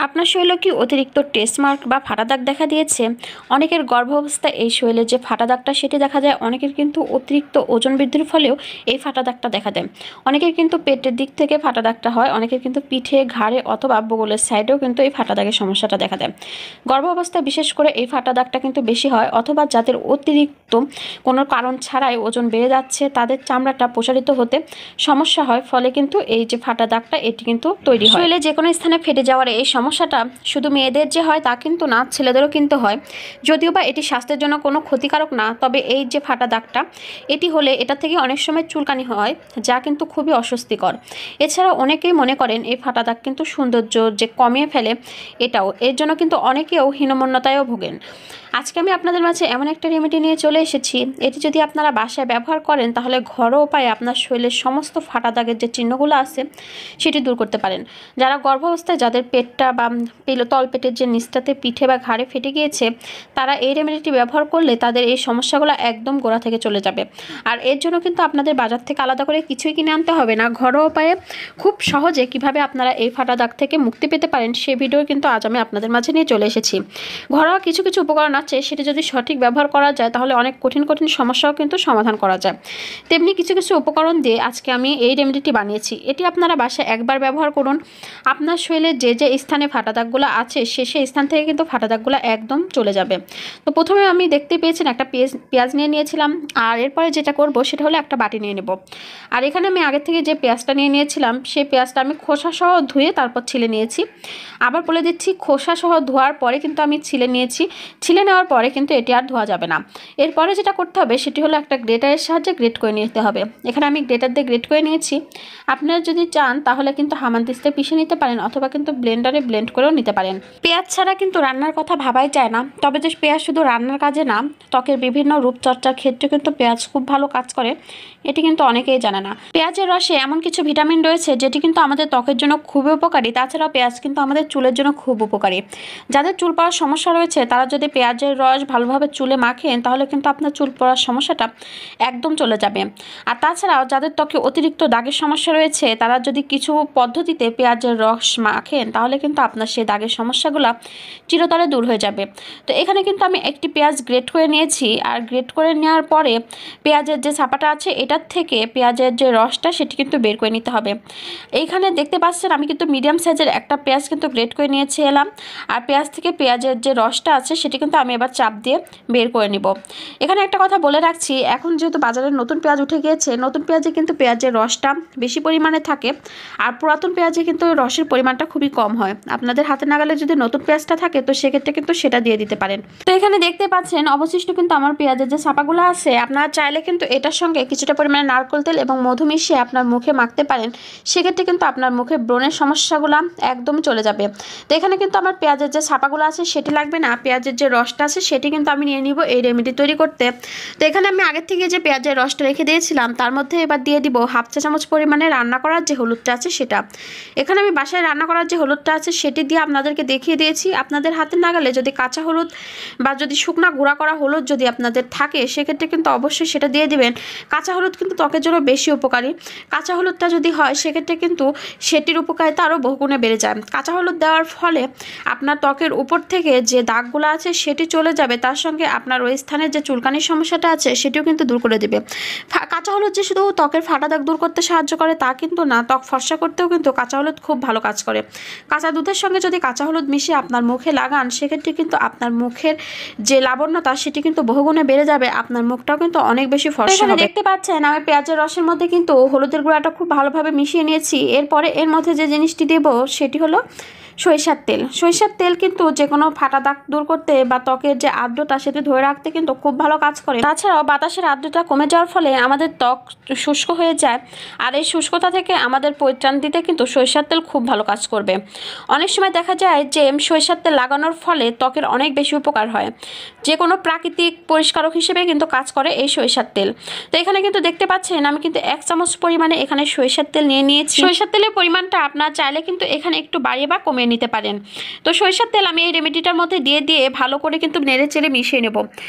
আপনার শরীরে কি অতিরিক্ত টেস্ট মার্ক বা ফাটা দাগ দেখা দিয়েছে? অনেকের গর্ভাবস্থায় এই শরীরে যে ফাটা দাগটা সেটি দেখা যায়। অনেকের কিন্তু অতিরিক্ত ওজন বৃদ্ধির ফলেও এই ফাটা দাগটা দেখা দেয়। অনেকের কিন্তু পেটের দিক থেকে ফাটা দাগটা হয়, অনেকের কিন্তু পিঠে, ঘাড়ে অথবা বগলের সাইডেও কিন্তু এই ফাটা দাগের সমস্যাটা দেখা দেয়। গর্ভাবস্থায় বিশেষ করে এই ফাটা দাগটা কিন্তু বেশি হয়, অথবা যাদের অতিরিক্ত কোনো কারণ ছাড়াই ওজন বেড়ে যাচ্ছে, তাদের চামড়াটা প্রসারিত হতে সমস্যা হয়, ফলে কিন্তু এই যে ফাটা দাগটা এটি কিন্তু তৈরি হয়। শরীরে যে কোনো স্থানে ফেটে যাওয়ার এই সমস্যাটা শুধু মেয়েদের যে হয় তা কিন্তু না, ছেলেদেরও কিন্তু হয়। যদিও বা এটি স্বাস্থ্যের জন্য কোনো ক্ষতিকারক না, তবে এই যে ফাটা দাগটা এটি হলে এটা থেকে অনেক সময় চুলকানি হয়, যা কিন্তু খুবই অস্বস্তিকর। এছাড়া অনেকেই মনে করেন এই ফাটা দাগ কিন্তু সৌন্দর্য যে কমিয়ে ফেলে, এটাও এর জন্য কিন্তু অনেকেও হীনমন্যতায়ও ভোগেন। আজকে আমি আপনাদের মাঝে এমন একটা রেমেডি নিয়ে চলে এসেছি, এটি যদি আপনারা বাসায় ব্যবহার করেন তাহলে ঘরোয়া উপায়ে আপনার শরীরের সমস্ত ফাটা দাগের যে চিহ্নগুলো আছে সেটি দূর করতে পারেন। যারা গর্ভাবস্থায় যাদের পেটটা বা তলপেটের যে নিচটাতে পিঠে বা ঘাড়ে ফেটে গিয়েছে, তারা এই রেমেডিটি ব্যবহার করলে তাদের এই সমস্যাগুলো একদম গোড়া থেকে চলে যাবে। আর এর জন্য কিন্তু আপনাদের বাজার থেকে আলাদা করে কিছুই কিনে আনতে হবে না। ঘরোয়া উপায়ে খুব সহজে কিভাবে আপনারা এই ফাটা দাগ থেকে মুক্তি পেতে পারেন সেই ভিডিও কিন্তু আজ আমি আপনাদের মাঝে নিয়ে চলে এসেছি। ঘরোয়া কিছু কিছু উপকরণ আছে, সেটি যদি সঠিক ব্যবহার করা যায় তাহলে অনেক কঠিন কঠিন সমস্যাও কিন্তু সমাধান করা যায়। তেমনি কিছু কিছু উপকরণ দিয়ে আজকে আমি এই রেমেডিটি বানিয়েছি। এটি আপনারা বাসায় একবার ব্যবহার করুন, আপনার শরীরে যে যে স্থানে ফাটা দাগগুলো আছে সেই স্থান থেকে কিন্তু ফাটা দাগগুলো একদম চলে যাবে। তো প্রথমে আমি দেখতে পেয়েছেন একটা পেঁয়াজ নিয়ে নিয়েছিলাম, আর এরপরে যেটা করব সেটা হলো একটা বাটি নিয়ে নেব। আর এখানে আমি আগে থেকে যে পেঁয়াজটা নিয়ে নিয়েছিলাম সেই পেঁয়াজটা আমি খোসা সহ ধুয়ে তারপর ছিলে নিয়েছি। আবার বলে দিচ্ছি, খোসা সহ ধোয়ার পরে কিন্তু আমি ছিলে নিয়েছি। ছিলে নেওয়ার পরে কিন্তু এটি আর ধোয়া যাবে না। এরপরে যেটা করতে হবে সেটি হলো একটা গ্রেটারের সাহায্যে গ্রেট করে নিতে হবে। এখানে আমি গ্রেটার দিয়ে গ্রেট করে নিয়েছি। আপনারা যদি চান তাহলে কিন্তু হামানদিস্তে পিষে নিতে পারেন, অথবা কিন্তু ব্লেন্ডারে ব্লেন্ড করেও নিতে পারেন। পেঁয়াজ ছাড়া কিন্তু রান্নার কথা ভাবাই যায় না। তবে যে পেঁয়াজ শুধু রান্নার কাজে না, ত্বকের বিভিন্ন রূপচর্চার ক্ষেত্রে কিন্তু পেঁয়াজ খুব ভালো কাজ করে, এটি কিন্তু অনেকেই জানে না। পেঁয়াজের রসে এমন কিছু ভিটামিন রয়েছে যেটি কিন্তু আমাদের ত্বকের জন্য খুবই উপকারী। তাছাড়াও পেঁয়াজ কিন্তু আমাদের চুলের জন্য খুব উপকারী। যাদের চুল পড়ার সমস্যা রয়েছে তারা যদি পেঁয়াজের রস ভালোভাবে চুলে মাখেন তাহলে কিন্তু আপনার চুল পড়ার সমস্যাটা একদম চলে যাবে। আর তাছাড়াও যাদের ত্বকে অতিরিক্ত দাগের সমস্যা রয়েছে তারা যদি কিছু পদ্ধতিতে পেঁয়াজের রস মাখেন তাহলে কিন্তু আপনার সেই দাগের সমস্যাগুলো চিরতরে দূর হয়ে যাবে। তো এখানে কিন্তু আমি একটি পেঁয়াজ গ্রেট করে নিয়েছি, আর গ্রেট করে নেওয়ার পরে পেঁয়াজের যে ছাপাটা আছে এটার থেকে পেঁয়াজের যে রসটা সেটি কিন্তু বের করে নিতে হবে। এইখানে দেখতে পাচ্ছেন আমি কিন্তু মিডিয়াম সাইজের একটা পেঁয়াজ কিন্তু গ্রেট করে নিয়েছি এলাম, আর পেঁয়াজ থেকে পেঁয়াজের যে রসটা আছে সেটি কিন্তু আমি এবার চাপ দিয়ে বের করে নিব। এখানে একটা কথা বলে রাখছি, এখন যেহেতু বাজারে নতুন পেঁয়াজ উঠে গিয়েছে, নতুন পেঁয়াজে কিন্তু পেঁয়াজের রসটা বেশি পরিমাণে থাকে, আর পুরাতন পেঁয়াজে কিন্তু রসের পরিমাণটা খুবই কম হয়। আপনাদের হাতে নাগালে যদি নতুন পেঁয়াজটা থাকে তো সেক্ষেত্রে কিন্তু সেটা দিয়ে দিতে পারেন। তো এখানে দেখতে পাচ্ছেন অবশিষ্ট কিন্তু আমার পেঁয়াজের যে ছাপাগুলো আছে, আপনারা চাইলে কিন্তু এটার সঙ্গে কিছুটা পরিমাণে নারকেল তেল এবং মধু মিশিয়ে আপনার মুখে মাখতে পারেন। সেক্ষেত্রে কিন্তু আপনার মুখে ব্রণের সমস্যাগুলো একদম চলে যাবে। তো এখানে কিন্তু আমার পেঁয়াজের যে ছাপাগুলো আছে সেটি লাগবে না, পেঁয়াজের যে রসটা আছে সেটি কিন্তু আমি নিয়ে নিব এই রেমেডি তৈরি করতে। তো এখানে আমি আগের থেকে যে পেঁয়াজের রসটা রেখে দিয়েছিলাম তার মধ্যে এবার দিয়ে দিব হাফ চা চামচ পরিমাণে রান্না করার যে হলুদটা আছে সেটা। এখানে আমি বাসায় রান্না করার যে হলুদটা আছে সেটি দিয়ে আপনাদেরকে দেখিয়ে দিয়েছি। আপনাদের হাতে নাগালে যদি কাঁচা হলুদ বা যদি শুকনা গুঁড়া করা হলুদ যদি আপনাদের থাকে সেক্ষেত্রে কিন্তু অবশ্যই সেটা দিয়ে দিবেন। কাঁচা হলুদ কিন্তু ত্বকের জন্য বেশি উপকারী। কাঁচা হলুদটা যদি হয় সেক্ষেত্রে কিন্তু সেটির উপকারিতা আরও বহুগুণে বেড়ে যায়। কাঁচা হলুদ দেওয়ার ফলে আপনার ত্বকের উপর থেকে যে দাগগুলো আছে সেটি চলে যাবে, তার সঙ্গে আপনার ওই স্থানের যে চুলকানির সমস্যাটা আছে সেটিও কিন্তু দূর করে দেবে। কাঁচা হলুদ যে শুধু ত্বকের ফাটা দাগ দূর করতে সাহায্য করে তা কিন্তু না, ত্বক ফর্সা করতেও কিন্তু কাঁচা হলুদ খুব ভালো কাজ করে। কাঁচা দুধের সঙ্গে যদি কাঁচা হলুদ মিশিয়ে আপনার মুখে লাগান সেক্ষেত্রে কিন্তু আপনার মুখের যে লাবণ্যতা সেটি কিন্তু বহুগুণে বেড়ে যাবে, আপনার মুখটাও কিন্তু অনেক বেশি ফর্সা হবে। দেখতে পাচ্ছেন আমি পেঁয়াজের রসের মধ্যে কিন্তু হলুদের গুঁড়াটা খুব ভালোভাবে মিশিয়ে নিয়েছি। এরপরে এর মধ্যে যে জিনিসটি দেব সেটি হলো সরিষার তেল। সরিষার তেল কিন্তু যে কোনো ফাটা দাগ দূর করতে বা ত্বকের যে আর্দ্রতা সেটি ধরে রাখতে কিন্তু খুব ভালো কাজ করে। তাছাড়াও বাতাসের আর্দ্রতা কমে যাওয়ার ফলে আমাদের ত্বক শুষ্ক হয়ে যায়, আর এই শুষ্কতা থেকে আমাদের পরিত্রাণ দিতে কিন্তু সরিষার তেল খুব ভালো কাজ করবে। অনেক সময় দেখা যায় যে সরিষার তেল লাগানোর ফলে ত্বকের অনেক বেশি উপকার হয়। যে কোনো প্রাকৃতিক পরিষ্কারক হিসেবে কিন্তু কাজ করে এই সরিষার তেল। তো এখানে কিন্তু দেখতে পাচ্ছেন আমি কিন্তু 1 চামচ পরিমাণে এখানে সরিষার তেল নিয়ে নিয়েছি। সরিষার তেলের পরিমাণটা আপনারা চাইলে কিন্তু এখানে একটু বাড়িয়ে বা কমিয়ে কমিয়ে নিতে পারেন। তো সরিষার তেল আমি এই রেমেডিটার মধ্যে দিয়ে ভালো করে কিন্তু নেড়ে চেড়ে মিশিয়ে নেব।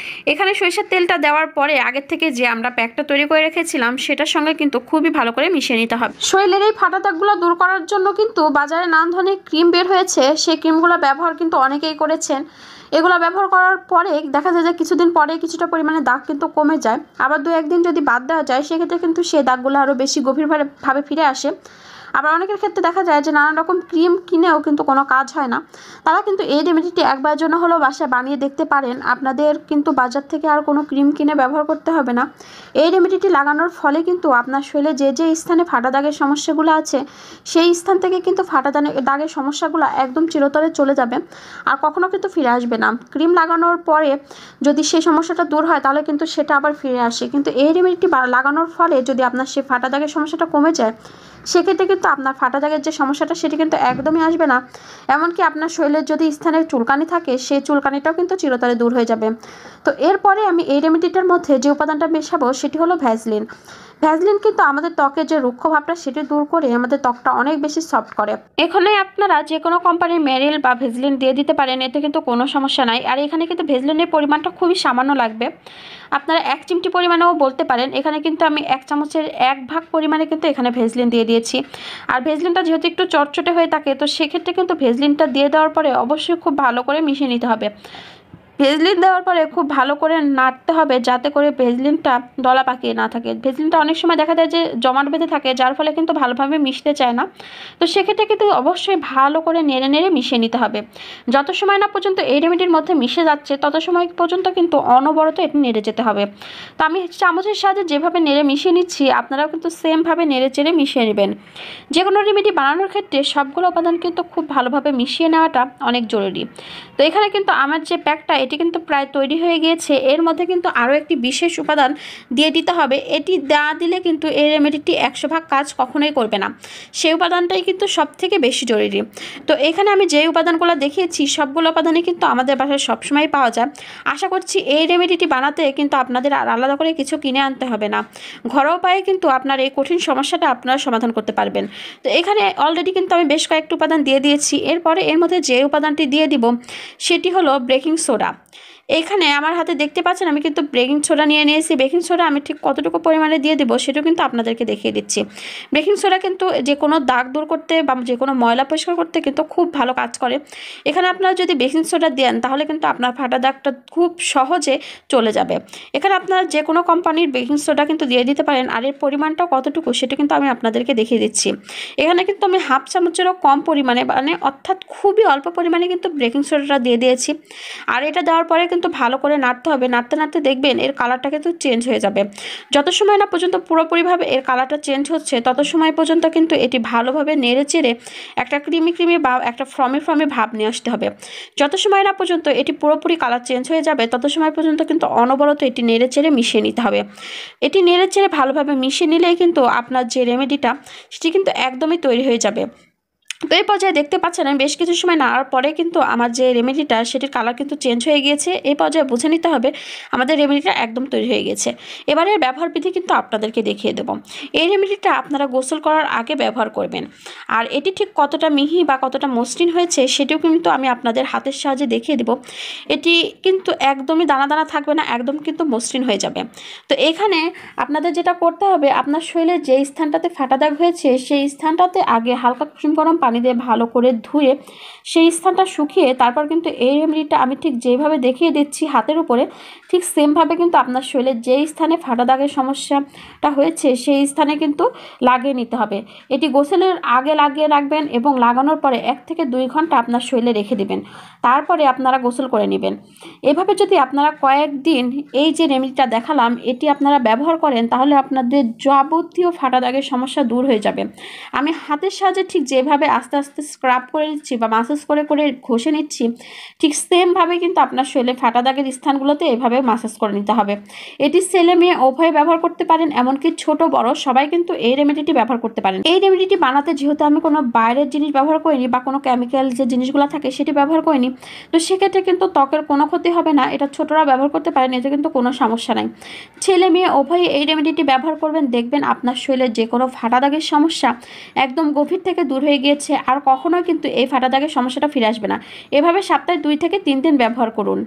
এখানে সরিষার তেলটা দেওয়ার পরে আগের থেকে যে আমরা প্যাকটা তৈরি করে রেখেছিলাম সেটার সঙ্গে কিন্তু খুবই ভালো করে মিশিয়ে নিতে হবে। শরীরের এই ফাটা দাগগুলো দূর করার জন্য কিন্তু বাজারে নানান ধরনের ক্রিম বের হয়েছে, সেই ক্রিমগুলো ব্যবহার কিন্তু অনেকেই করেছেন। এগুলো ব্যবহার করার পরে দেখা যায় যে কিছুদিন পরে কিছুটা পরিমাণে দাগ কিন্তু কমে যায়, আবার 2-1 দিন যদি বাদ দেওয়া যায় সেক্ষেত্রে কিন্তু সেই দাগগুলো আরও বেশি গভীরভাবে ফিরে আসে। আবার অনেকের ক্ষেত্রে দেখা যায় যে নানান রকম ক্রিম কিনেও কিন্তু কোনো কাজ হয় না, তারা কিন্তু এই রেমেডিটি একবার জন্য হলেও বাসায় বানিয়ে দেখতে পারেন। আপনাদের কিন্তু বাজার থেকে আর কোনো ক্রিম কিনে ব্যবহার করতে হবে না। এই রেমেডিটি লাগানোর ফলে কিন্তু আপনার শরীরে যে স্থানে ফাটা দাগের সমস্যাগুলো আছে সেই স্থান থেকে কিন্তু ফাটা দাগের সমস্যাগুলো একদম চিরতরে চলে যাবে, আর কখনো কিন্তু ফিরে আসবে না। ক্রিম লাগানোর পরে যদি সেই সমস্যাটা দূর হয় তাহলে কিন্তু সেটা আবার ফিরে আসে, কিন্তু এই রেমেডিটি লাগানোর ফলে যদি আপনার সেই ফাটা দাগের সমস্যাটা কমে যায় সেক্ষেত্রে কিন্তু আপনার ফাটা দাগের যে সমস্যাটা সেটি কিন্তু একদমই আসবে না। এমনকি আপনার শরীরের যদি স্থানে চুলকানি থাকে সেই চুলকানিটাও কিন্তু চিরতরে দূর হয়ে যাবে। তো এরপরে আমি এই রেমেডিটার মধ্যে যে উপাদানটা মেশাবো সেটি হলো ভ্যাসলিন। ভ্যাসলিন কিন্তু আমাদের ত্বকের যে রুক্ষ ভাবটা সেটি দূর করে আমাদের ত্বকটা অনেক বেশি সফট করে। এখানে আপনারা যে কোনো কোম্পানির মেরিল বা ভ্যাসলিন দিয়ে দিতে পারেন, এতে কিন্তু কোনো সমস্যা নাই। আর এখানে কিন্তু ভ্যাসলিনের পরিমাণটা খুবই সামান্য লাগবে, আপনারা 1 চিমটি পরিমাণেও বলতে পারেন। এখানে কিন্তু আমি 1 চামচের 1 ভাগ পরিমাণে কিন্তু এখানে ভ্যাসলিন দিয়ে দিয়েছি। আর ভ্যাসলিনটা যেহেতু একটু চটচটে হয়ে থাকে তো সেক্ষেত্রে কিন্তু ভ্যাসলিনটা দিয়ে দেওয়ার পরে অবশ্যই খুব ভালো করে মিশিয়ে নিতে হবে। ভেজলিন দেওয়ার পরে খুব ভালো করে নাড়তে হবে যাতে করে ভেজলিনটা দলা পাকিয়ে না থাকে। ভেজলিনটা অনেক সময় দেখা যায় যে জমাট বেঁধে থাকে, যার ফলে কিন্তু ভালোভাবে মিশতে চায় না। তো সেক্ষেত্রে কিন্তু অবশ্যই ভালো করে নেড়ে নেড়ে মিশিয়ে নিতে হবে। যত সময় না পর্যন্ত এই রেমেডির মধ্যে মিশে যাচ্ছে তত সময় পর্যন্ত কিন্তু অনবরত এটি নেড়ে যেতে হবে। তো আমি চামচের সাহায্যে যেভাবে নেড়ে মিশিয়ে নিচ্ছি আপনারাও কিন্তু সেমভাবে নেড়ে চেড়ে মিশিয়ে নেবেন। যে কোনো রেমেডি বানানোর ক্ষেত্রে সবগুলো উপাদান কিন্তু খুব ভালোভাবে মিশিয়ে নেওয়াটা অনেক জরুরি। তো এখানে কিন্তু আমার যে প্যাকটা এটি কিন্তু প্রায় তৈরি হয়ে গিয়েছে। এর মধ্যে কিন্তু আরও একটি বিশেষ উপাদান দিয়ে দিতে হবে, এটি দেওয়া দিলে কিন্তু এই রেমেডিটি 100 ভাগ কাজ কখনোই করবে না, সেই উপাদানটাই কিন্তু সবথেকে বেশি জরুরি। তো এখানে আমি যে উপাদানগুলো দেখিয়েছি সবগুলো উপাদানই কিন্তু আমাদের বাসায় সবসময় পাওয়া যায়। আশা করছি এই রেমেডিটি বানাতে কিন্তু আপনাদের আর আলাদা করে কিছু কিনে আনতে হবে না, ঘরোয়া উপায়ে কিন্তু আপনার এই কঠিন সমস্যাটা আপনারা সমাধান করতে পারবেন। তো এখানে অলরেডি কিন্তু আমি বেশ কয়েকটি উপাদান দিয়ে দিয়েছি। এরপরে এর মধ্যে যে উপাদানটি দিয়ে দিব সেটি হলো বেকিং সোডা। এখানে আমার হাতে দেখতে পাচ্ছেন আমি কিন্তু বেকিং সোডা নিয়ে নিয়েছি। বেকিং সোডা আমি ঠিক কতটুকু পরিমাণে দিয়ে দেবো সেটাও কিন্তু আপনাদেরকে দেখিয়ে দিচ্ছি। বেকিং সোডা কিন্তু যে কোনো দাগ দূর করতে বা যে কোনো ময়লা পরিষ্কার করতে কিন্তু খুব ভালো কাজ করে। এখানে আপনারা যদি বেকিং সোডা দেন তাহলে কিন্তু আপনার ফাটা দাগটা খুব সহজে চলে যাবে। এখানে আপনারা যে কোনো কোম্পানির বেকিং সোডা কিন্তু দিয়ে দিতে পারেন, আর এর পরিমাণটা কতটুকু সেটা কিন্তু আমি আপনাদেরকে দেখিয়ে দিচ্ছি। এখানে কিন্তু আমি 1/2 চামচেরও কম পরিমাণে মানে অর্থাৎ খুবই অল্প পরিমাণে কিন্তু বেকিং সোডাটা দিয়ে দিয়েছি। আর এটা দেওয়ার পরে কিন্তু ভালো করে নাড়তে হবে, নাড়তে নাড়তে দেখবেন এর কালারটা কিন্তু চেঞ্জ হয়ে যাবে। যত সময় না পর্যন্ত পুরোপুরিভাবে এর কালারটা চেঞ্জ হচ্ছে তত সময় পর্যন্ত কিন্তু এটি ভালোভাবে নেড়ে চেড়ে একটা ক্রিমি বা একটা ফ্রমি ভাব নিয়ে আসতে হবে। যত সময় না পর্যন্ত এটি পুরোপুরি কালার চেঞ্জ হয়ে যাবে তত সময় পর্যন্ত কিন্তু অনবরত এটি নেড়ে চেড়ে মিশিয়ে নিতে হবে। এটি নেড়ে চেড়ে ভালোভাবে মিশিয়ে নিলেই কিন্তু আপনার যে রেমেডিটা সেটি কিন্তু একদমই তৈরি হয়ে যাবে। তো এই পর্যায়ে দেখতে পাচ্ছেন আমি বেশ কিছু সময় নাড়ার পরে কিন্তু আমার যে রেমেডিটা সেটির কালার কিন্তু চেঞ্জ হয়ে গিয়েছে। এই পর্যায়ে বুঝে নিতে হবে আমাদের রেমেডিটা একদম তৈরি হয়ে গেছে। এবারে ব্যবহার বিধি কিন্তু আপনাদেরকে দেখিয়ে দেবো। এই রেমেডিটা আপনারা গোসল করার আগে ব্যবহার করবেন, আর এটি ঠিক কতটা মিহি বা কতটা মসৃণ হয়েছে সেটিও কিন্তু আমি আপনাদের হাতের সাহায্যে দেখিয়ে দেবো। এটি কিন্তু একদমই দানা দানা থাকবে না, একদম কিন্তু মসৃণ হয়ে যাবে। তো এখানে আপনাদের যেটা করতে হবে আপনার শরীরে যে স্থানটাতে ফাটা দাগ হয়েছে সেই স্থানটাতে আগে হালকা কুসুম গরম পানি দিয়ে ভালো করে ধুয়ে সেই স্থানটা শুকিয়ে তারপর কিন্তু এই রেমেডিটা আমি ঠিক যেভাবে দেখিয়ে দিচ্ছি হাতের উপরে ঠিক সেমভাবে কিন্তু আপনার শরীরের যেই স্থানে ফাটা দাগের সমস্যাটা হয়েছে সেই স্থানে কিন্তু লাগিয়ে নিতে হবে। এটি গোসলের আগে লাগিয়ে রাখবেন এবং লাগানোর পরে 1 থেকে 2 ঘন্টা আপনার শরীরে রেখে দিবেন, তারপরে আপনারা গোসল করে নেবেন। এভাবে যদি আপনারা কয়েকদিন এই যে রেমেডিটা দেখালাম এটি আপনারা ব্যবহার করেন তাহলে আপনাদের যাবতীয় ফাটা দাগের সমস্যা দূর হয়ে যাবে। আমি হাতের সাহায্যে ঠিক যেভাবে আস্তে আস্তে স্ক্রাব করে নিচ্ছি বা মাসাজ করে করে ঘষে নিচ্ছি ঠিক সেমভাবে কিন্তু আপনার শরীরে ফাটা দাগের স্থানগুলোতে এভাবে মাসাজ করে নিতে হবে। এটি ছেলে মেয়ে উভয়ে ব্যবহার করতে পারেন, এমনকি ছোট বড় সবাই কিন্তু এই রেমেডিটি ব্যবহার করতে পারেন। এই রেমেডিটি বানাতে যেহেতু আমি কোনো বাইরের জিনিস ব্যবহার করিনি বা কোনো কেমিক্যাল যে জিনিসগুলো থাকে সেটি ব্যবহার করিনি, তো সেক্ষেত্রে কিন্তু ত্বকের কোনো ক্ষতি হবে না। এটা ছোটরা ব্যবহার করতে পারেন, এতে কিন্তু কোনো সমস্যা নাই। ছেলে মেয়ে উভয়ে এই রেমেডিটি ব্যবহার করবেন, দেখবেন আপনার শরীরে যে কোনো ফাটা দাগের সমস্যা একদম গভীর থেকে দূর হয়ে গিয়েছে। হয়েছে আর কখনোই কিন্তু এই ফাটা দাগের সমস্যাটা ফিরে আসবে না। এভাবে সপ্তাহে 2 থেকে 3 দিন ব্যবহার করুন।